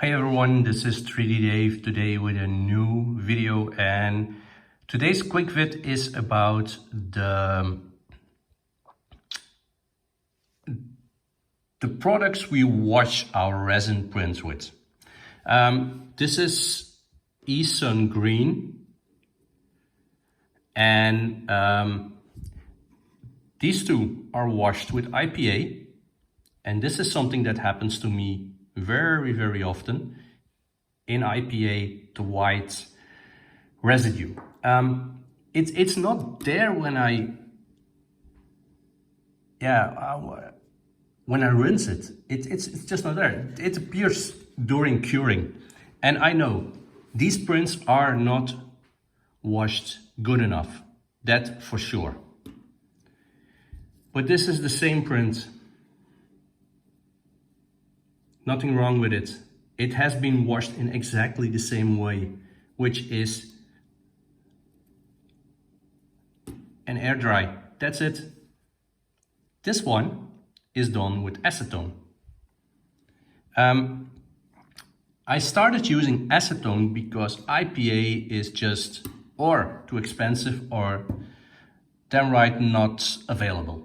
Hi everyone, this is 3D Dave today with a new video, and today's quick vid is about the products we wash our resin prints with. This is Sun Green, and these two are washed with IPA, and this is something that happens to me very often. In IPA, the white residue. It's not there when I rinse it. It's just not there. It appears during curing, and I know these prints are not washed good enough. That for sure. But this is the same print. Nothing wrong with it. It has been washed in exactly the same way, which is an air dry. That's it. This one is done with acetone. I started using acetone because IPA is just or too expensive or downright not available.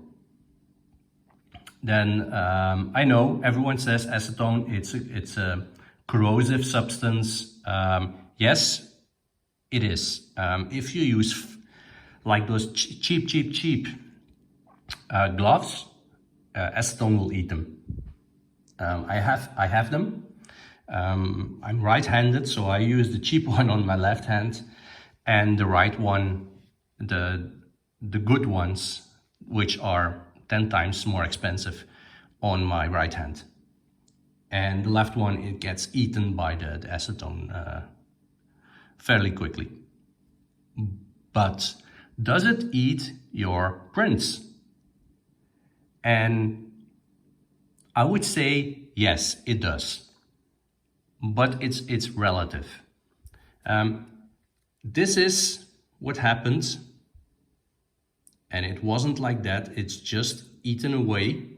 Then I know everyone says acetone, it's a corrosive substance. Yes, it is. If you use like those cheap gloves, acetone will eat them. I have them. I'm right-handed, so I use the cheap one on my left hand, and the right one, the good ones, which are 10 times more expensive, on my right hand. And the left one, it gets eaten by the acetone fairly quickly. But does it eat your prints? And I would say yes, it does. But it's relative. This is what happens. And it wasn't like that, it's just eaten away.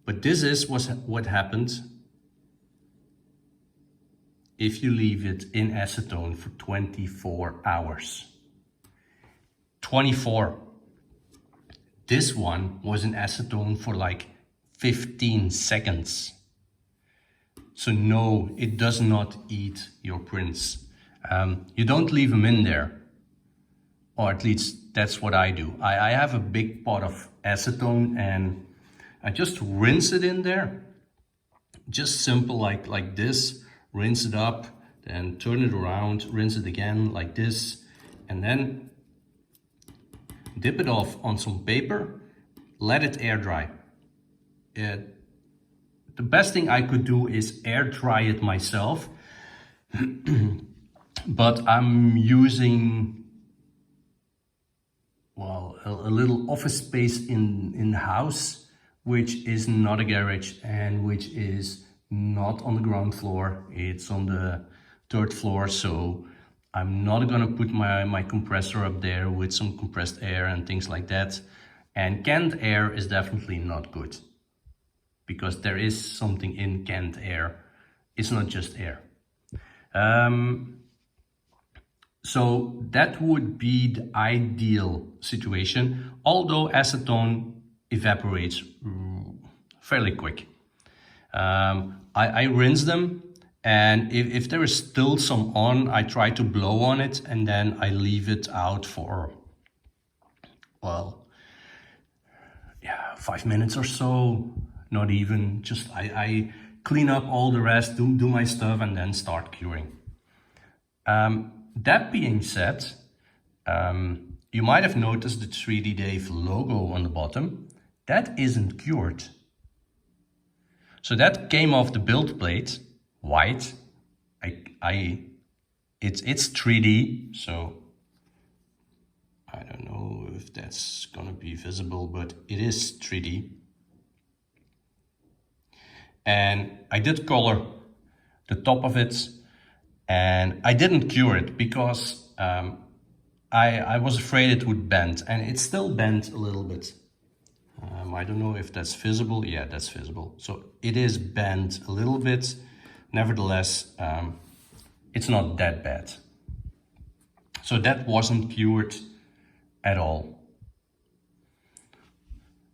But this is what happens if you leave it in acetone for 24 hours. 24. This one was in acetone for like 15 seconds. So no, it does not eat your prints. You don't leave them in there, or at least that's what I do. I have a big pot of acetone and I just rinse it in there. Just simple like this, rinse it up, then turn it around, rinse it again like this, and then dip it off on some paper, let it air dry. The best thing I could do is air dry it myself. But I'm using, well, a little office space in the house, which is not a garage and which is not on the ground floor. It's on the third floor, so I'm not gonna put my compressor up there with some compressed air and things like that. And canned air is definitely not good, because there is something in canned air. It's not just air. So that would be the ideal situation, although acetone evaporates fairly quick. I rinse them, and if there is still some on, I try to blow on it, and then I leave it out for, well, 5 minutes or so, not even. Just I clean up all the rest, do my stuff, and then start curing. That being said, you might have noticed the 3D Dave logo on the bottom. That isn't cured. So that came off the build plate, white. It's 3D, so I don't know if that's gonna be visible, but it is 3D. And I did color the top of it, and I didn't cure it because I was afraid it would bend, and it still bent a little bit. I don't know if that's visible. Yeah, that's visible. So it is bent a little bit. Nevertheless, it's not that bad. So that wasn't cured at all.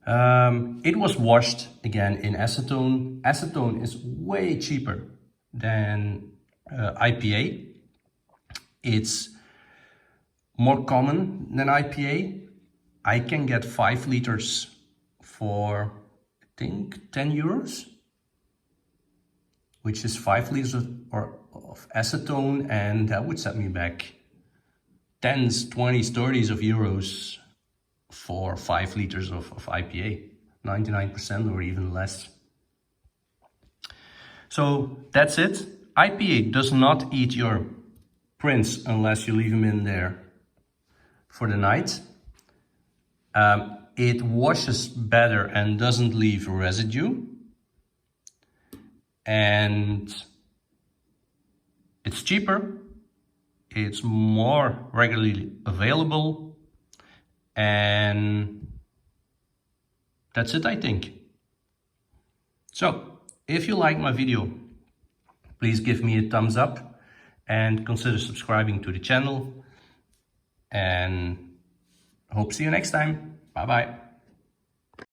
It was washed again in acetone. Acetone is way cheaper than IPA. It's more common than IPA. I can get 5 liters for, I think, 10 euros, which is 5 liters of acetone, and that would set me back 10s, 20s, 30s of euros for 5 liters of IPA, 99% or even less. So that's it. IPA does not eat your prints unless you leave them in there for the night. It washes better and doesn't leave residue. And it's cheaper. It's more regularly available. And that's it, I think. So, if you like my video, please give me a thumbs up and consider subscribing to the channel. And hope to see you next time. Bye bye.